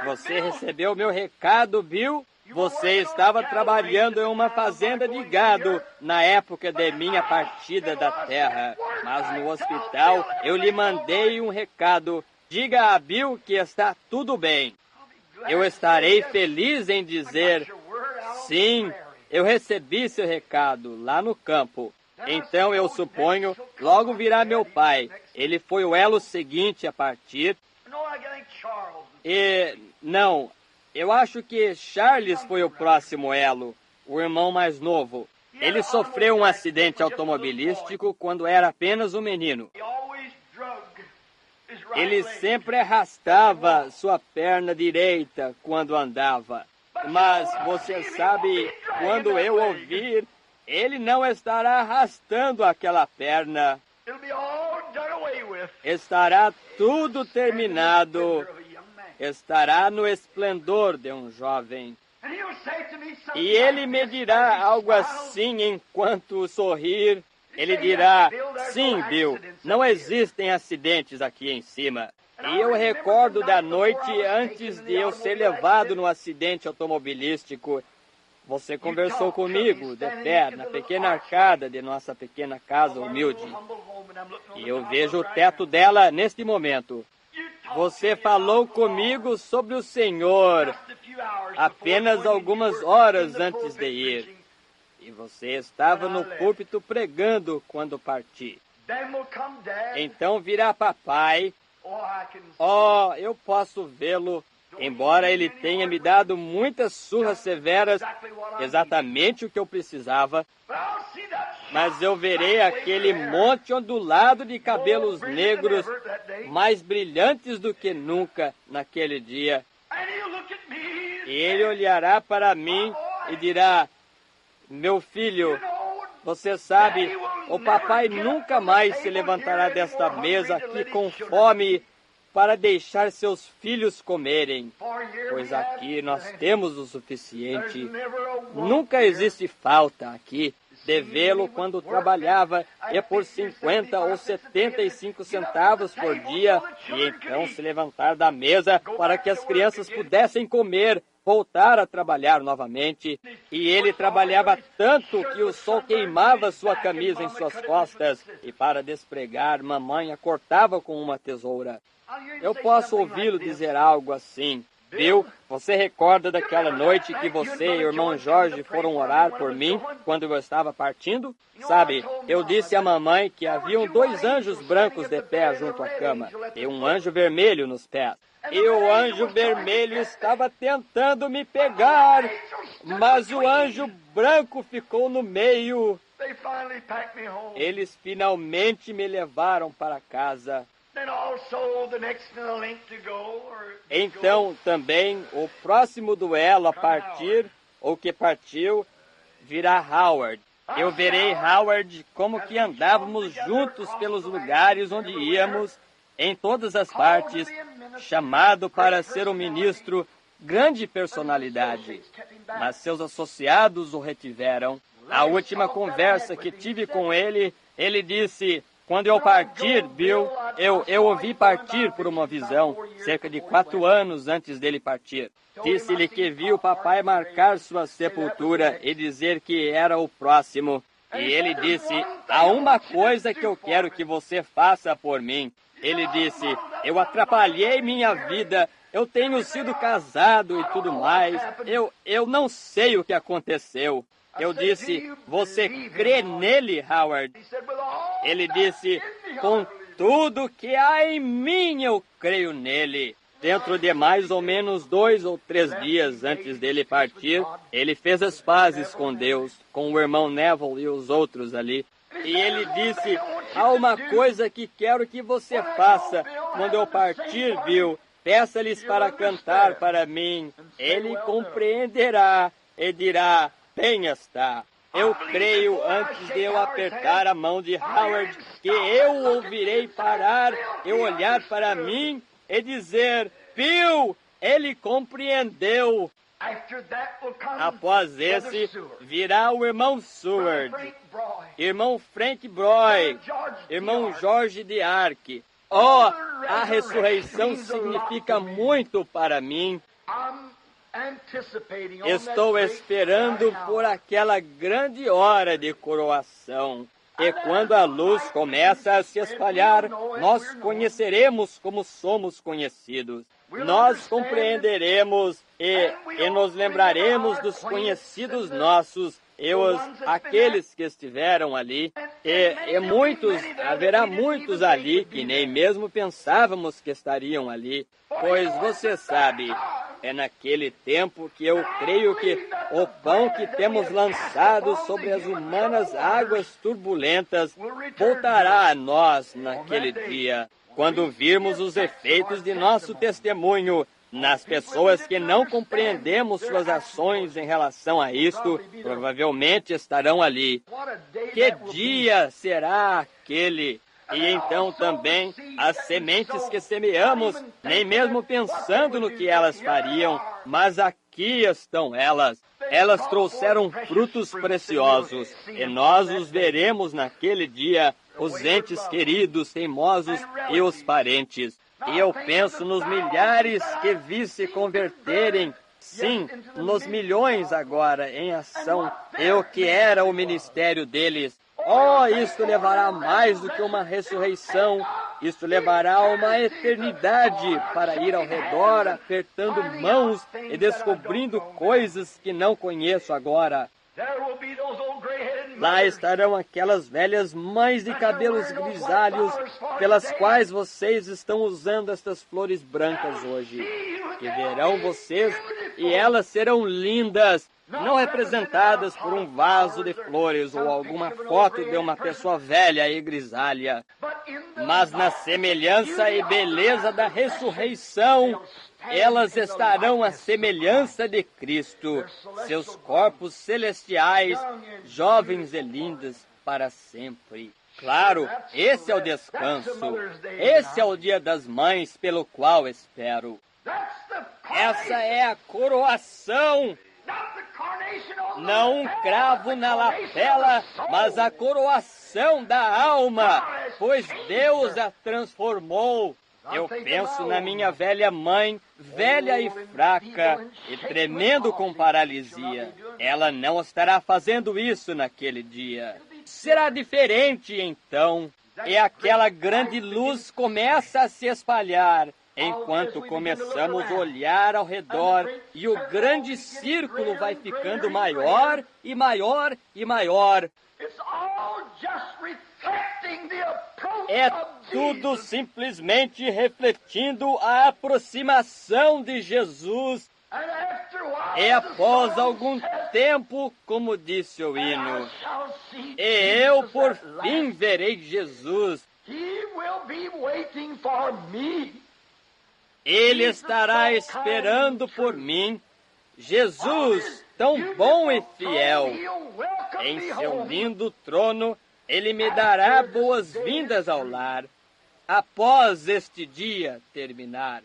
Speaker 1: você recebeu meu recado, Bill? Você estava trabalhando em uma fazenda de gado na época de minha partida da terra. Mas no hospital eu lhe mandei um recado. Diga a Bill que está tudo bem. Eu estarei feliz em dizer: sim, eu recebi seu recado lá no campo. Então, eu suponho, logo virá meu pai. Ele foi o elo seguinte a partir. E, não, eu acho que Charles foi o próximo elo, o irmão mais novo. Ele sofreu um acidente automobilístico quando era apenas um menino. Ele sempre arrastava sua perna direita quando andava. Mas, você sabe, quando eu ouvir, ele não estará arrastando aquela perna. Estará tudo terminado. Estará no esplendor de um jovem. E ele me dirá algo assim enquanto sorrir. Ele dirá: sim, Bill, não existem acidentes aqui em cima. E eu recordo da noite antes de eu ser levado no acidente automobilístico. Você conversou comigo, de pé, na pequena arcada de nossa pequena casa humilde. E eu vejo o teto dela neste momento. Você falou comigo sobre o Senhor apenas algumas horas antes de ir. E você estava no púlpito pregando quando parti. Então virá papai. Oh, eu posso vê-lo Embora ele tenha me dado muitas surras severas, exatamente o que eu precisava, mas eu verei aquele monte ondulado de cabelos negros mais brilhantes do que nunca naquele dia. E ele olhará para mim e dirá: meu filho, você sabe, o papai nunca mais se levantará desta mesa aqui com fome para deixar seus filhos comerem, pois aqui nós temos o suficiente. Nunca existe falta aqui. Devê-lo quando trabalhava é por 50 ou 75 centavos por dia, e então se levantar da mesa para que as crianças pudessem comer, voltar a trabalhar novamente. E ele trabalhava tanto que o sol queimava sua camisa em suas costas, e para despregar, mamãe a cortava com uma tesoura. Eu posso ouvi-lo dizer algo assim: Bill, você recorda daquela noite que você e o irmão Jorge foram orar por mim quando eu estava partindo? Sabe, eu disse à mamãe que haviam 2 anjos brancos de pé junto à cama e um anjo vermelho nos pés. E o anjo vermelho estava tentando me pegar, mas o anjo branco ficou no meio. Eles finalmente me levaram para casa. Então, também, o próximo duelo a partir, ou que partiu, virá Howard. Eu verei Howard como que andávamos juntos pelos lugares onde íamos, em todas as partes, chamado para ser um ministro, grande personalidade. Mas seus associados o retiveram. A última conversa que tive com ele, ele disse: quando eu partir, Bill, eu o vi partir por uma visão, cerca de 4 anos antes dele partir. Disse-lhe que viu o papai marcar sua sepultura e dizer que era o próximo. E ele disse: há uma coisa que eu quero que você faça por mim. Ele disse: eu atrapalhei minha vida, eu tenho sido casado e tudo mais, eu não sei o que aconteceu. Eu disse: você crê nele, Howard? Ele disse: com tudo que há em mim, eu creio nele. Dentro de mais ou menos 2 ou 3 dias antes dele partir, ele fez as pazes com Deus, com o irmão Neville e os outros ali. E ele disse: há uma coisa que quero que você faça quando eu partir, Bill. Peça-lhes para cantar para mim. Ele compreenderá e dirá: bem está. Eu creio, antes de eu apertar a mão de Howard, que eu o ouvirei parar e olhar para mim e dizer: Bill, ele compreendeu. Após esse, virá o irmão Seward, irmão Frank Broy, irmão Jorge de Arc. Oh, a ressurreição significa muito para mim. Estou esperando por aquela grande hora de coroação. E quando a luz começa a se espalhar, nós conheceremos como somos conhecidos. Nós compreenderemos e nos lembraremos dos conhecidos nossos, aqueles que estiveram ali. E haverá muitos ali que nem mesmo pensávamos que estariam ali. Pois você sabe, é naquele tempo que eu creio que o pão que temos lançado sobre as humanas águas turbulentas voltará a nós naquele dia, quando virmos os efeitos de nosso testemunho nas pessoas que não compreendemos suas ações em relação a isto, provavelmente estarão ali. Que dia será aquele? E então também as sementes que semeamos, nem mesmo pensando no que elas fariam, mas aqui estão elas. Elas trouxeram frutos preciosos, e nós os veremos naquele dia, os entes queridos, teimosos e os parentes. E eu penso nos milhares que vi se converterem, sim, nos milhões agora em ação, e o que era o ministério deles. Oh, isto levará mais do que uma ressurreição. Isto levará uma eternidade para ir ao redor, apertando mãos e descobrindo coisas que não conheço agora. Lá estarão aquelas velhas mães de cabelos grisalhos pelas quais vocês estão usando estas flores brancas hoje. Que verão vocês e elas serão lindas, não representadas por um vaso de flores ou alguma foto de uma pessoa velha e grisalha, mas na semelhança e beleza da ressurreição, elas estarão à semelhança de Cristo, seus corpos celestiais, jovens e lindas para sempre. Claro, esse é o descanso. Esse é o dia das mães pelo qual espero. Essa é a coroação. Não um cravo na lapela, mas a coroação da alma, pois Deus a transformou. Eu penso na minha velha mãe, velha e fraca, e tremendo com paralisia. Ela não estará fazendo isso naquele dia. Será diferente então, e aquela grande luz começa a se espalhar, enquanto começamos a olhar ao redor, e o grande círculo vai ficando maior e maior e maior. É tudo simplesmente refletindo a aproximação de Jesus. E após algum tempo, como disse o hino, e eu por fim verei Jesus. Ele estará esperando por mim. Jesus, tão bom e fiel, em seu lindo trono, Ele me dará boas-vindas ao lar, após este dia terminar.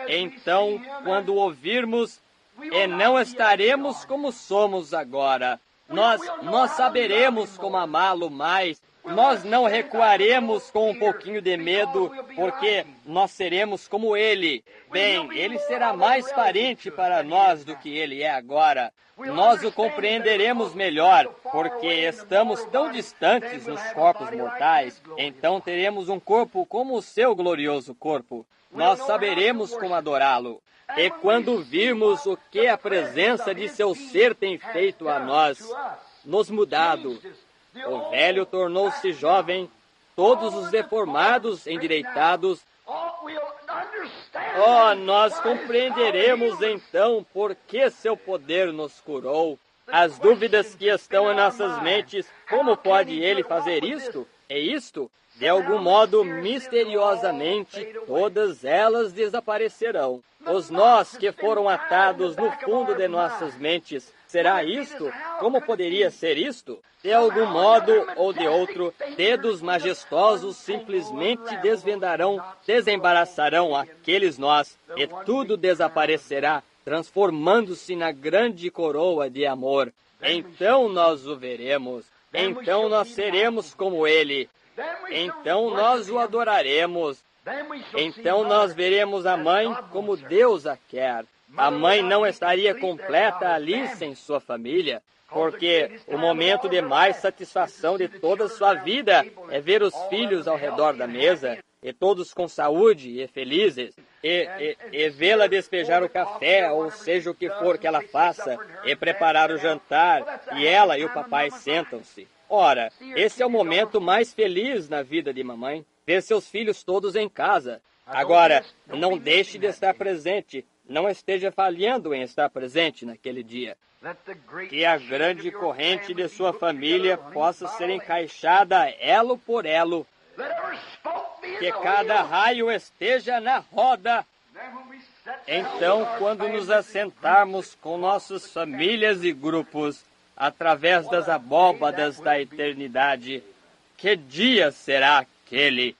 Speaker 1: Então, quando ouvirmos, e não estaremos como somos agora. Nós saberemos como amá-lo mais. Nós não recuaremos com um pouquinho de medo, porque nós seremos como Ele. Bem, Ele será mais parente para nós do que Ele é agora. Nós o compreenderemos melhor, porque estamos tão distantes nos corpos mortais. Então teremos um corpo como o seu glorioso corpo. Nós saberemos como adorá-lo. E quando virmos o que a presença de seu ser tem feito a nós, nos mudado, o velho tornou-se jovem, todos os deformados endireitados. Nós compreenderemos então por que seu poder nos curou. As dúvidas que estão em nossas mentes, como pode ele fazer isto? É isto? De algum modo, misteriosamente, todas elas desaparecerão. Os nós que foram atados no fundo de nossas mentes, será isto? Como poderia ser isto? De algum modo ou de outro, dedos majestosos simplesmente desembaraçarão aqueles nós, e tudo desaparecerá, transformando-se na grande coroa de amor. Então nós o veremos. Então nós seremos como Ele. Então nós o adoraremos. Então nós veremos a mãe como Deus a quer. A mãe não estaria completa ali sem sua família, porque o momento de mais satisfação de toda a sua vida é ver os filhos ao redor da mesa, e todos com saúde e felizes, e vê-la despejar o café, ou seja o que for que ela faça, e preparar o jantar, e ela e o papai sentam-se. Ora, esse é o momento mais feliz na vida de mamãe, ver seus filhos todos em casa. Agora, não deixe de estar presente, não esteja falhando em estar presente naquele dia. Que a grande corrente de sua família possa ser encaixada elo por elo. Que cada raio esteja na roda. Então, quando nos assentarmos com nossas famílias e grupos, através das abóbadas da eternidade, que dia será aquele?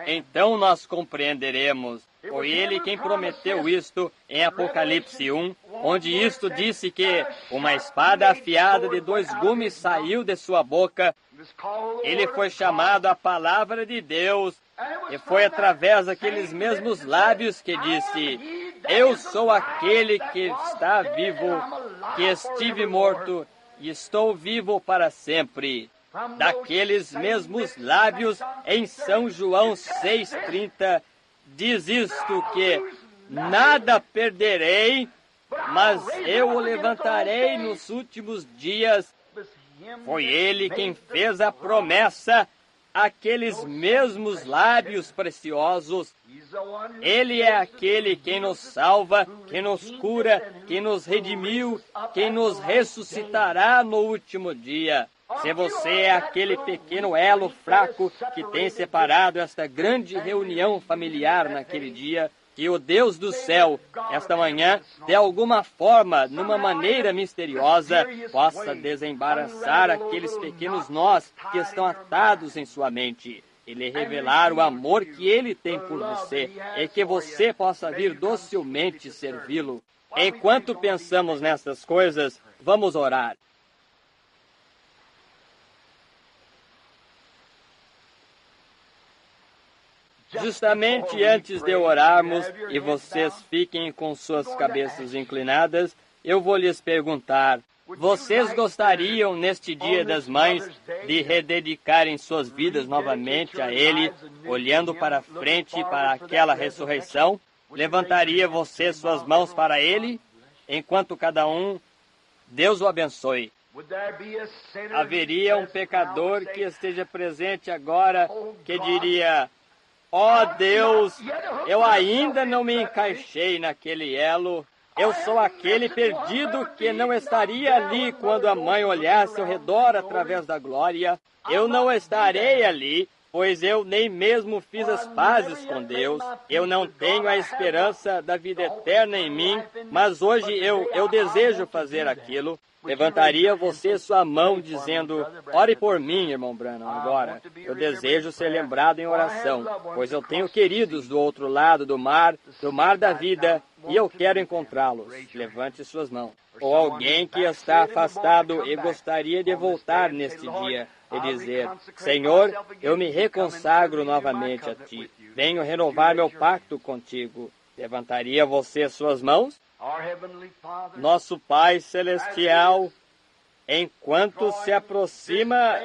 Speaker 1: Então nós compreenderemos. Foi Ele quem prometeu isto em Apocalipse 1, onde isto disse que uma espada afiada de 2 gumes saiu de sua boca. Ele foi chamado a Palavra de Deus, e foi através daqueles mesmos lábios que disse: eu sou aquele que está vivo, que estive morto e estou vivo para sempre. Daqueles mesmos lábios, em São João 6,30, diz isto que nada perderei, mas eu o levantarei nos últimos dias. Foi Ele quem fez a promessa, aqueles mesmos lábios preciosos. Ele é aquele quem nos salva, quem nos cura, quem nos redimiu, quem nos ressuscitará no último dia. Se você é aquele pequeno elo fraco que tem separado esta grande reunião familiar naquele dia, que o Deus do céu, esta manhã, de alguma forma, numa maneira misteriosa, possa desembaraçar aqueles pequenos nós que estão atados em sua mente. E lhe revelar o amor que Ele tem por você, e que você possa vir docilmente servi-lo. Enquanto pensamos nessas coisas, vamos orar. Justamente antes de orarmos, e vocês fiquem com suas cabeças inclinadas, eu vou lhes perguntar: vocês gostariam, neste Dia das Mães, de rededicarem suas vidas novamente a Ele, olhando para frente para aquela ressurreição? Levantaria você suas mãos para Ele? Enquanto cada um, Deus o abençoe. Haveria um pecador que esteja presente agora que diria: ó Deus, eu ainda não me encaixei naquele elo. Eu sou aquele perdido que não estaria ali quando a mãe olhasse ao redor através da glória. Eu não estarei ali, pois eu nem mesmo fiz as pazes com Deus. Eu não tenho a esperança da vida eterna em mim, mas hoje eu desejo fazer aquilo. Levantaria você sua mão dizendo: ore por mim, irmão Branham, agora. Eu desejo ser lembrado em oração, pois eu tenho queridos do outro lado do mar da vida, e eu quero encontrá-los. Levante suas mãos. Ou alguém que está afastado e gostaria de voltar neste dia e dizer: Senhor, eu me reconsagro novamente a Ti. Venho renovar meu pacto contigo. Levantaria você suas mãos? Nosso Pai Celestial, enquanto se aproxima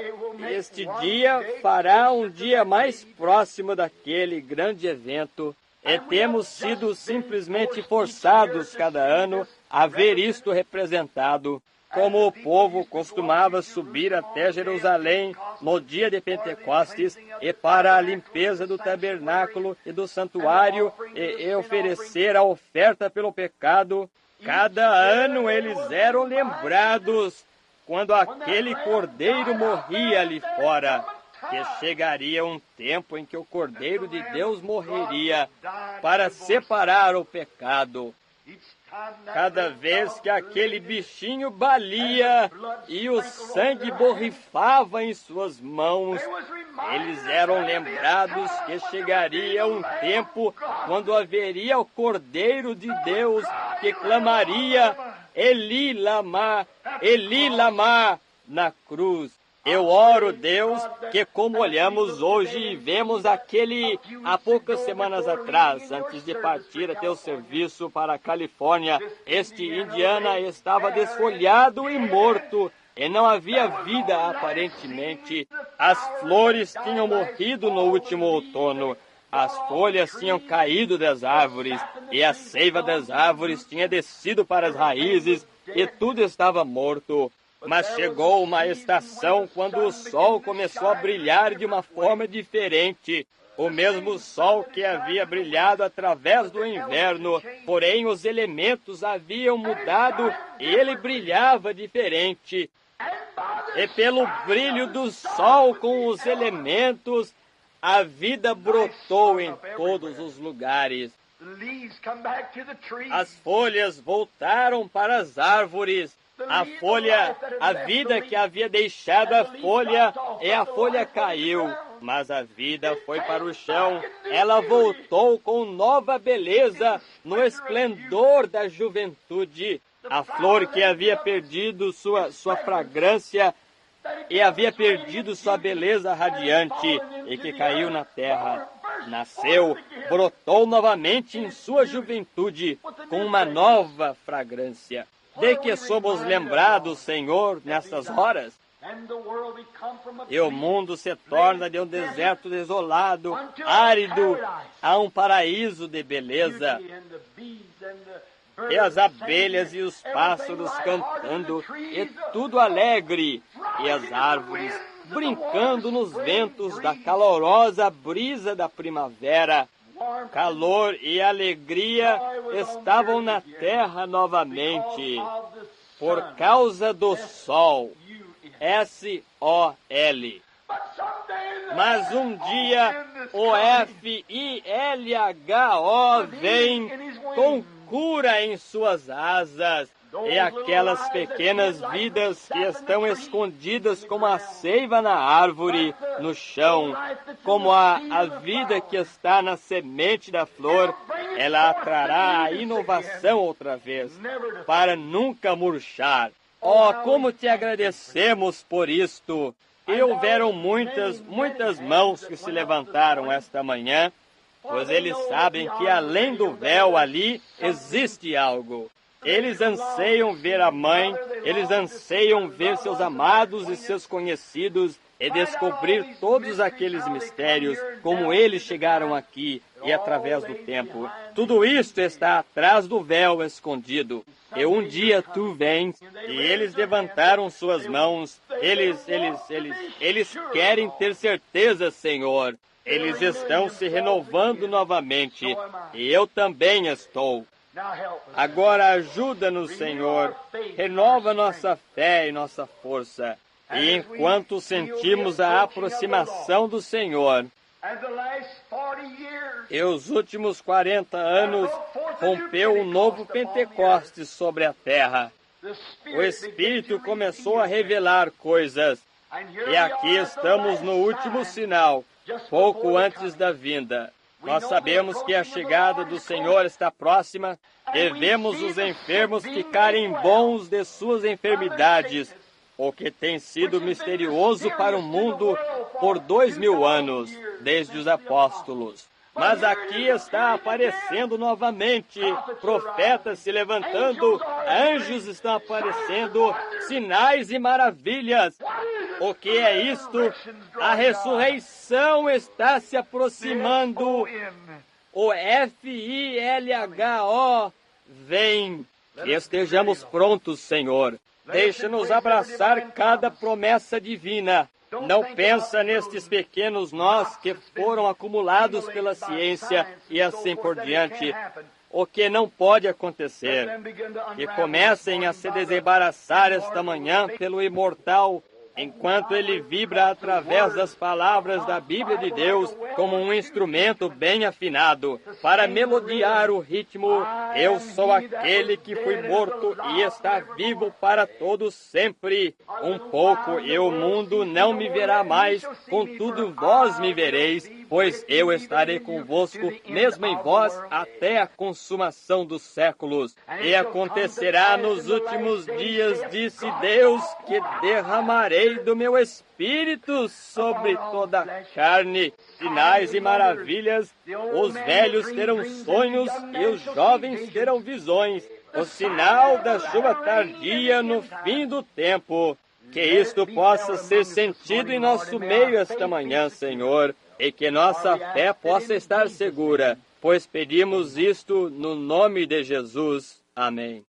Speaker 1: este dia, fará um dia mais próximo daquele grande evento, e temos sido simplesmente forçados cada ano a ver isto representado. Como o povo costumava subir até Jerusalém no dia de Pentecostes e para a limpeza do tabernáculo e do santuário e oferecer a oferta pelo pecado, cada ano eles eram lembrados quando aquele cordeiro morria ali fora, que chegaria um tempo em que o Cordeiro de Deus morreria para separar o pecado. Cada vez que aquele bichinho balia e o sangue borrifava em suas mãos, eles eram lembrados que chegaria um tempo quando haveria o Cordeiro de Deus que clamaria: Eli lama, na cruz. Eu oro, Deus, que como olhamos hoje e vemos aquele há poucas semanas atrás, antes de partir até o serviço para a Califórnia, este Indiana estava desfolhado e morto, e não havia vida aparentemente. As flores tinham morrido no último outono, as folhas tinham caído das árvores, e a seiva das árvores tinha descido para as raízes, e tudo estava morto. Mas chegou uma estação quando o sol começou a brilhar de uma forma diferente. O mesmo sol que havia brilhado através do inverno, porém os elementos haviam mudado e ele brilhava diferente. E pelo brilho do sol com os elementos, a vida brotou em todos os lugares. As folhas voltaram para as árvores. A vida que havia deixado a folha, e a folha caiu, mas a vida foi para o chão. Ela voltou com nova beleza, no esplendor da juventude. A flor que havia perdido sua fragrância e havia perdido sua beleza radiante e que caiu na terra, nasceu, brotou novamente em sua juventude com uma nova fragrância. De que somos lembrados, Senhor, nestas horas? E o mundo se torna de um deserto desolado, árido, a um paraíso de beleza. e as abelhas e os pássaros cantando, e tudo alegre, e as árvores brincando nos ventos da calorosa brisa da primavera. Calor e alegria estavam na terra novamente, por causa do sol, S-O-L. Mas um dia o F-I-L-H-O vem com cura em suas asas, e aquelas pequenas vidas que estão escondidas como a seiva na árvore, no chão, como a vida que está na semente da flor, ela atrará a inovação outra vez, para nunca murchar. Oh, como te agradecemos por isto! E houveram muitas mãos que se levantaram esta manhã, pois eles sabem que além do véu ali existe algo. Eles anseiam ver a mãe, eles anseiam ver seus amados e seus conhecidos e descobrir todos aqueles mistérios, como eles chegaram aqui e através do tempo. Tudo isto está atrás do véu escondido. E um dia tu vens, e eles levantaram suas mãos. Eles querem ter certeza, Senhor. Eles estão se renovando novamente, e eu também estou. Agora ajuda-nos, Senhor, renova nossa fé e nossa força. E enquanto sentimos a aproximação do Senhor, e os últimos 40 anos rompeu um novo Pentecostes sobre a terra. O Espírito começou a revelar coisas. E aqui estamos no último sinal, pouco antes da vinda. Nós sabemos que a chegada do Senhor está próxima e vemos os enfermos ficarem bons de suas enfermidades, o que tem sido misterioso para o mundo por 2000 anos, desde os apóstolos. Mas aqui está aparecendo novamente, profetas se levantando, anjos estão aparecendo, sinais e maravilhas. O que é isto? A ressurreição está se aproximando. O F-I-L-H-O vem. Estejamos prontos, Senhor. Deixa-nos abraçar cada promessa divina. Não pensa nestes pequenos nós que foram acumulados pela ciência e assim por diante. O que não pode acontecer. Que comecem a se desembaraçar esta manhã pelo imortal, enquanto ele vibra através das palavras da Bíblia de Deus como um instrumento bem afinado, para melodiar o ritmo. Eu sou aquele que fui morto e está vivo para todos sempre. Um pouco e o mundo não me verá mais, contudo vós me vereis, pois eu estarei convosco, mesmo em vós, até a consumação dos séculos. E acontecerá nos últimos dias, disse Deus, que derramarei do meu Espírito sobre toda a carne, sinais e maravilhas. Os velhos terão sonhos e os jovens terão visões. O sinal da chuva tardia no fim do tempo. Que isto possa ser sentido em nosso meio esta manhã, Senhor, e que nossa fé possa estar segura, pois pedimos isto no nome de Jesus. Amém.